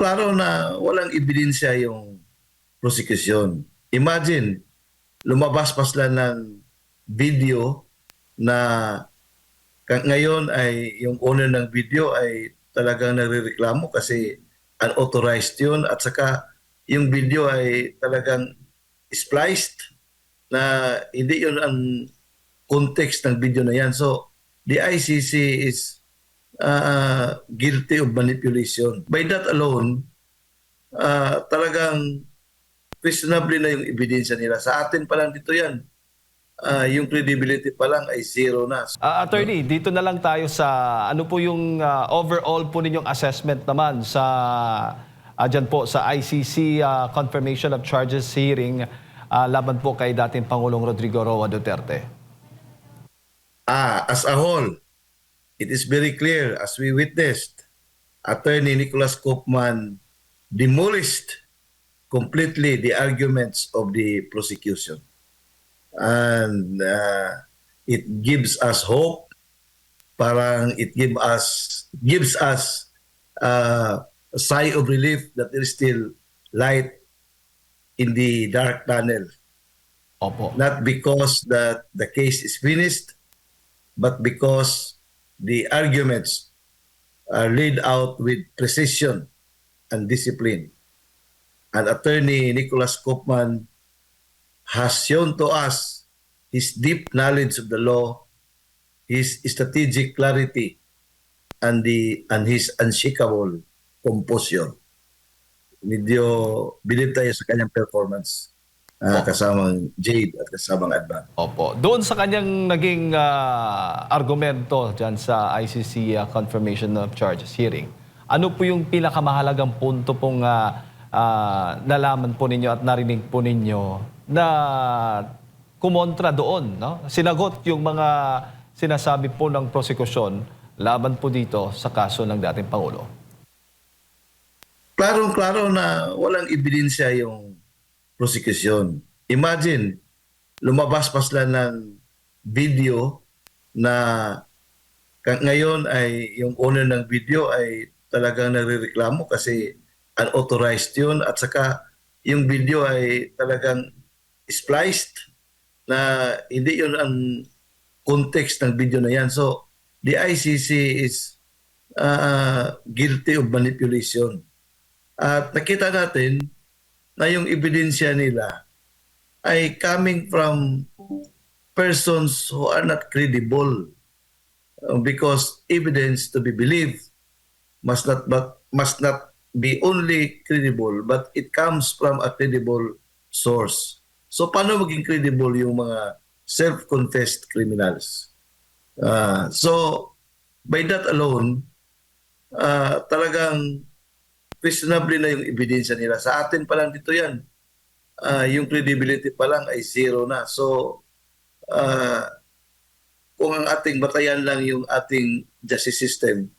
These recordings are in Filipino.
Klarong-klaro na walang ebidensya yung prosecution. Imagine, lumabas pa sila ng video na ngayon ay yung owner ng video ay talagang nagrereklamo kasi unauthorized yun at saka yung video ay talagang spliced na hindi yun ang context ng video na yan. So, the ICC is guilty of manipulation. By that alone, talagang questionable na yung ebidensya nila. Sa atin pa lang dito yan. Yung credibility pa lang ay zero na. Attorney, dito na lang tayo sa ano po yung overall po ninyong assessment naman sa dyan po sa ICC confirmation of charges hearing laban po kay dating Pangulong Rodrigo Roa Duterte. As a whole, it is very clear as we witnessed, Attorney Nicholas Koopman demolished completely the arguments of the prosecution. And it gives us hope, parang it gives us a sigh of relief that there is still light in the dark tunnel. Opo. Not because that the case is finished, but because the arguments are laid out with precision and discipline. And Attorney Nicholas Koopman has shown to us his deep knowledge of the law, his strategic clarity, and his unshakable composure. Medyo believe tayo sa kanyang performance kasamang Jade at kasamang Advan. Opo. Doon sa kanyang naging argumento dyan sa ICC confirmation of charges hearing, ano po yung pinakamahalagang punto pong nalaman po ninyo at narinig po ninyo na kumontra doon, no? Sinagot yung mga sinasabi po ng prosekusyon laban po dito sa kaso ng dating Pangulo. Klarong-klaro na walang ebidensya yung prosecution. Imagine, lumabas pa sila ng video na ngayon ay yung owner ng video ay talagang nagrereklamo kasi unauthorized yun at saka yung video ay talagang spliced na hindi yun ang context ng video na yan. So, the ICC is guilty of manipulation. At nakita natin na yung ebidensya nila ay coming from persons who are not credible because evidence to be believed must not be only credible but it comes from a credible source. So paano maging credible yung mga self-confessed criminals? So by that alone, talagang questionable na yung ebidensya nila. Sa atin pa lang dito yan. Yung credibility pa lang ay zero na. So kung ang ating batayan lang yung ating justice system,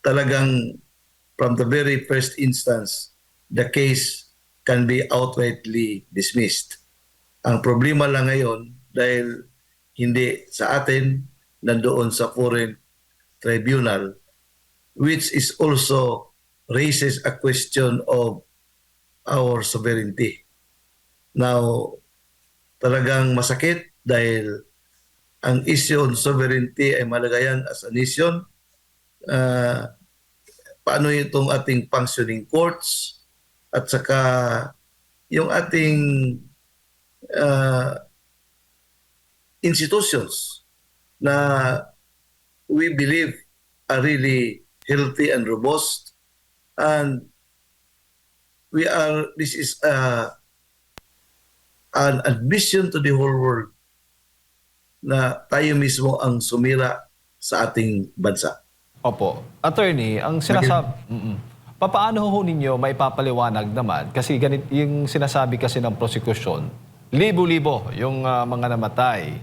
talagang from the very first instance, the case can be outrightly dismissed. Ang problema lang ngayon, dahil hindi sa atin, nandoon sa foreign tribunal, which is also raises a question of our sovereignty. Now, talagang masakit dahil ang issue on sovereignty ay malagayan as a nation. Paano itong ating functioning courts at saka yung ating institutions na we believe are really healthy and robust, and this is an admission to the whole world na tayo mismo ang sumira sa ating bansa. Opo. Attorney, ang sinasabi... Papaano ho ninyo may papaliwanag naman? Kasi ganit yung sinasabi kasi ng prosekusyon, libo-libo yung mga namatay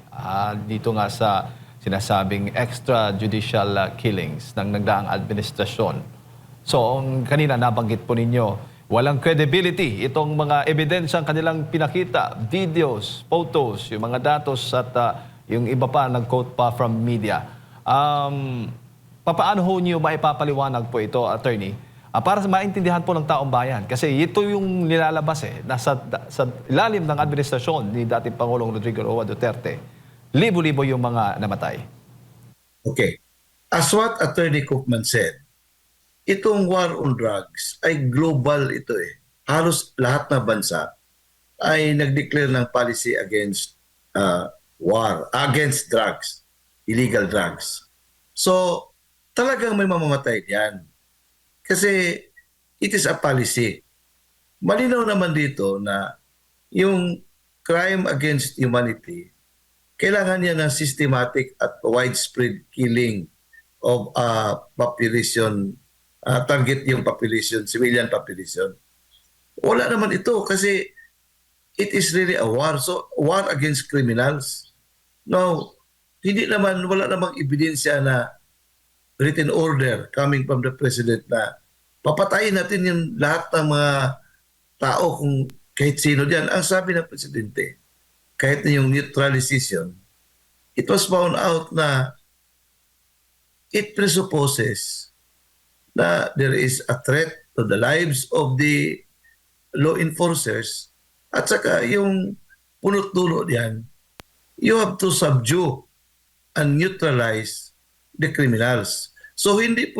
dito nga sa sinasabing extrajudicial killings ng nagdaang administrasyon. So, kanina nabanggit po ninyo, walang credibility itong mga ebidensyang kanilang pinakita, videos, photos, yung mga datos at yung iba pa nag-quote pa from media. Papaano ho niyo maipapaliwanag po ito, attorney? para maintindihan po ng taong bayan. Kasi ito yung nilalabas sa ilalim ng administrasyon ni dating Pangulong Rodrigo Roa Duterte, libo-libo yung mga namatay. Okay. As what Attorney Koopman said, itong war on drugs ay global ito eh. Halos lahat na bansa ay nag-declare ng policy against war, against drugs, illegal drugs. So, talagang may mamamatay diyan. Kasi it is a policy. Malinaw naman dito na yung crime against humanity, kailangan niya ng systematic at widespread killing of population, target yung population, civilian population. Wala naman ito kasi it is really a war. So, war against criminals. No, wala namang ebidensya na written order coming from the President na papatayin natin yung lahat ng mga tao kung kahit sino diyan. Ang sabi ng Presidente, kahit na yung neutralization, it was found out na it presupposes na there is a threat to the lives of the law enforcers at saka yung punot dulo diyan, you have to subdue and neutralize the criminals. So hindi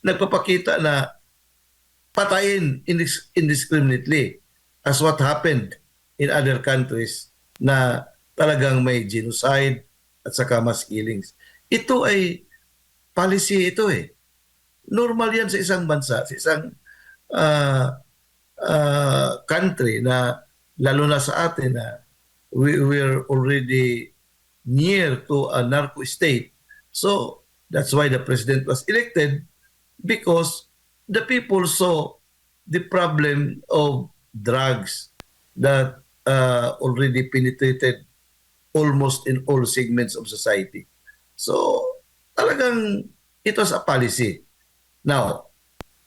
nagpapakita na patayin indiscriminately as what happened in other countries na talagang may genocide at saka mass killings. Ito ay policy ito eh. Normal yan sa isang bansa, sa isang country na lalo na sa atin na we're already near to a narco state. So that's why the president was elected, because the people saw the problem of drugs that already penetrated almost in all segments of society. So talagang it was a policy. Now,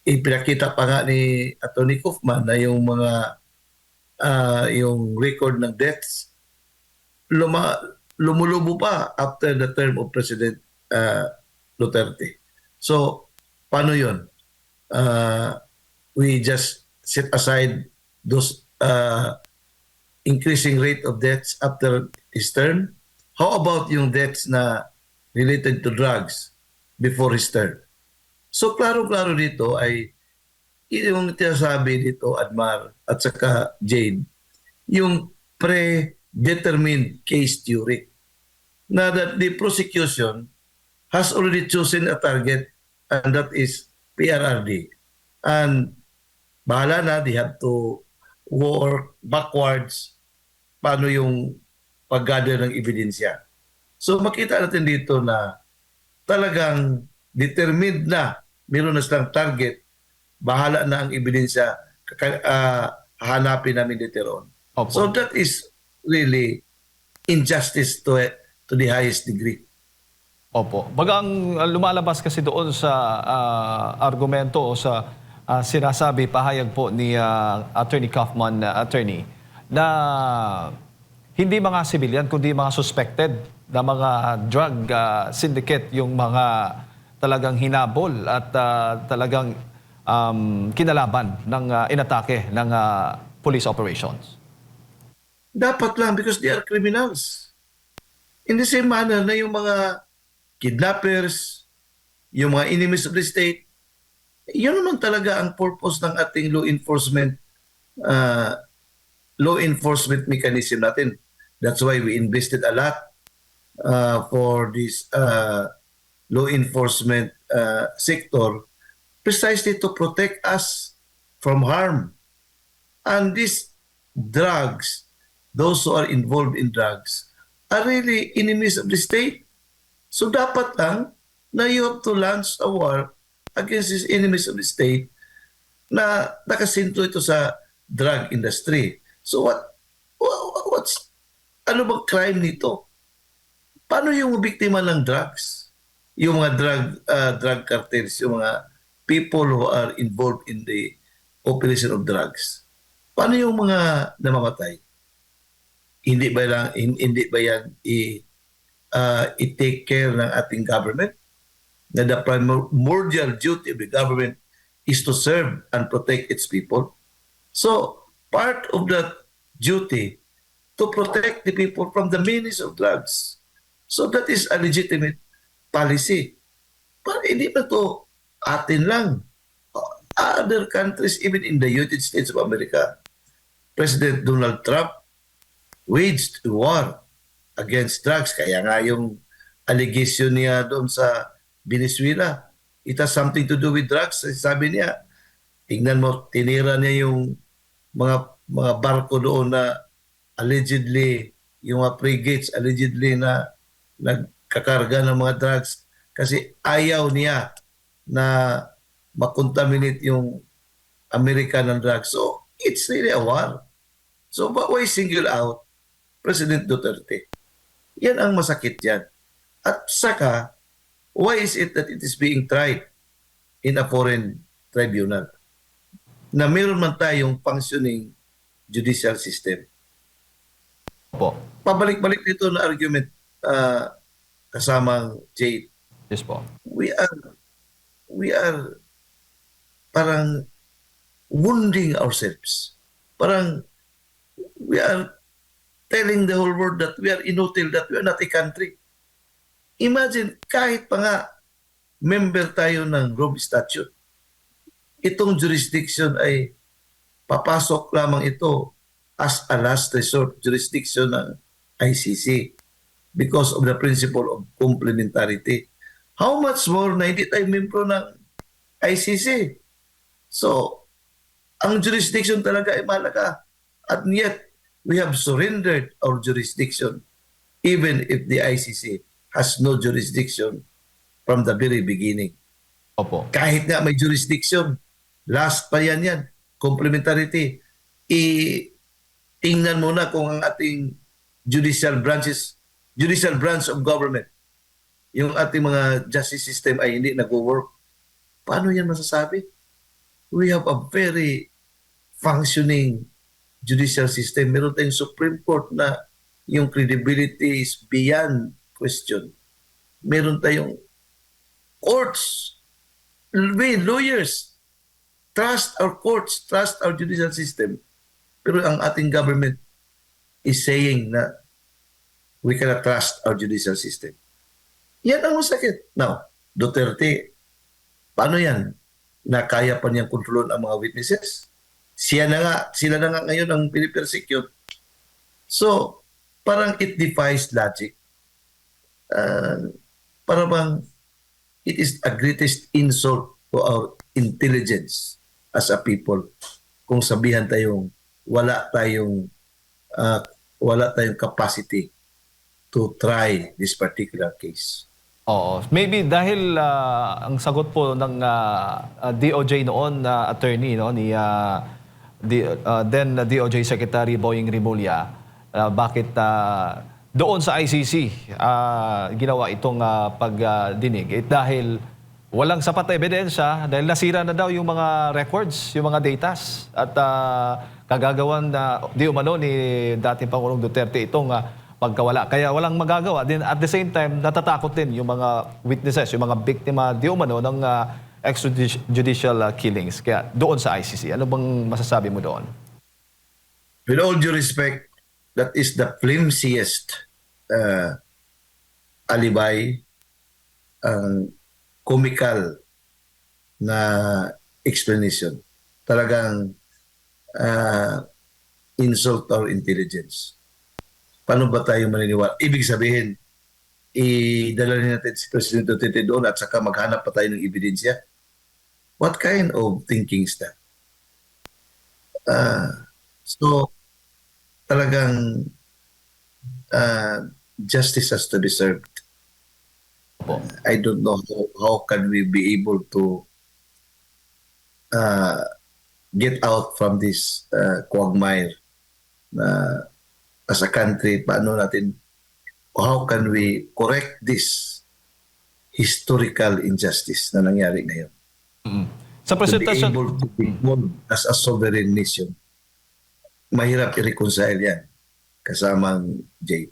ipinakita pa nga ni Atty. Koopman na yung mga yung record ng deaths lumulubo pa after the term of President Duterte. So, paano yun? We just set aside those increasing rate of deaths after his term? How about yung deaths na related to drugs before his term? So, klaro-klaro dito ay yung tinasabi dito, Admar at saka Jade, yung predetermined case theory na that the prosecution has already chosen a target, and that is PRRD. And bahala na, they have to work backwards paano yung pag-gather ng ebidensya. So makita natin dito na talagang determined na, meron na silang target, bahala na ang ebidensya, hahanapin namin later on. Opo. So that is really injustice to the highest degree. Opo. Bagang lumalabas kasi doon sa argumento o sa sinasabi, pahayag po ni Attorney Kaufman, attorney, na hindi mga civilian kundi mga suspected na mga drug syndicate yung mga talagang hinabol at talagang kinalaban ng inatake ng police operations. Dapat lang, because they are criminals. In the same manner na yung mga kidnappers, yung mga enemies of the state, yun naman talaga ang purpose ng ating law enforcement mechanism natin. That's why we invested a lot for this law enforcement sector, precisely to protect us from harm. And these drugs, those who are involved in drugs, are really enemies of the state. So dapat lang na you have to launch a war against these enemies of the state na nakasinto ito sa drug industry. So ano bang crime nito? Paano yung biktima ng drugs? Yung mga drug cartels, yung mga people who are involved in the operation of drugs. Paano yung mga namamatay? Hindi ba yan i-take care ng ating government? na the primordial duty of the government is to serve and protect its people. So, part of that duty to protect the people from the menace of drugs. So that is a legitimate policy. Pero hindi ba to atin lang? Other countries, even in the United States of America, President Donald Trump waged war against drugs. Kaya nga yung allegation niya doon sa Venezuela, it has something to do with drugs. Sabi niya, tingnan mo, tinira niya yung mga barko doon na allegedly, yung mga frigates allegedly na nagkakarga ng mga drugs kasi ayaw niya na makontaminate yung Amerika ng drugs. So, it's really a war. So, why single out President Duterte? Yan ang masakit yan. At saka, why is it that it is being tried in a foreign tribunal? Na meron man tayong functioning judicial system. Opo. Pabalik-balik dito na argument kasamang Jade. Yes po. We are parang wounding ourselves. Parang we are telling the whole world that we are inutil, that we are not a country. Imagine, kahit pa nga member tayo ng Rome Statute, itong jurisdiction ay papasok lamang ito as a last resort jurisdiction ng ICC because of the principle of complementarity. How much more na hindi tayo membro ng ICC? So, ang jurisdiction talaga ay mahalaga. At yet, we have surrendered our jurisdiction even if the ICC has no jurisdiction from the very beginning. Opo. Kahit nga may jurisdiction, last pa yan, complementarity. Tingnan muna kung ang ating judicial branch of government, yung ating mga justice system ay hindi nag-work. Paano yan masasabi? We have a very functioning judicial system. Meron tayong Supreme Court na yung credibility is beyond question. Meron tayong courts, lawyers, trust our courts, trust our judicial system. Pero ang ating government is saying na we cannot trust our judicial system. Yan ang masakit. Now, Duterte, paano yan? Na kaya pa niyang kontrolon ang mga witnesses? Sila na nga ngayon ang pinipersecute. So, parang it defies logic. Para bang it is a greatest insult to our intelligence as a people kung sabihan tayong wala tayong capacity to try this particular case. Oo. Maybe dahil ang sagot po ng DOJ noon na attorney no ni then DOJ Secretary Boying Rimulya, bakit doon sa ICC ginawa itong pagdinig dahil walang sapat na ebidensya dahil nasira na daw yung mga records, yung mga datas at kagagawan na di umano ni dating Pangulong Duterte itong pagkawala. Kaya walang magagawa. Then at the same time, natatakot din yung mga witnesses, yung mga biktima di umano ng extrajudicial killings. Kaya doon sa ICC, ano bang masasabi mo doon? With all due respect, that is the flimsiest alibi, comical na explanation. Talagang insult our intelligence. Paano ba tayo maniniwala? Ibig sabihin, idala natin si President Duterte doon at saka maghanap pa tayo ng ebidensya? What kind of thinking is that? So, talagang justice has to be served. I don't know how can we be able to get out from this quagmire na as a country, paano natin, how can we correct this historical injustice na nangyari ngayon? Sa To be presentasyon, able to be known as a sovereign nation, mahirap i-reconcile yan kasamang Jay.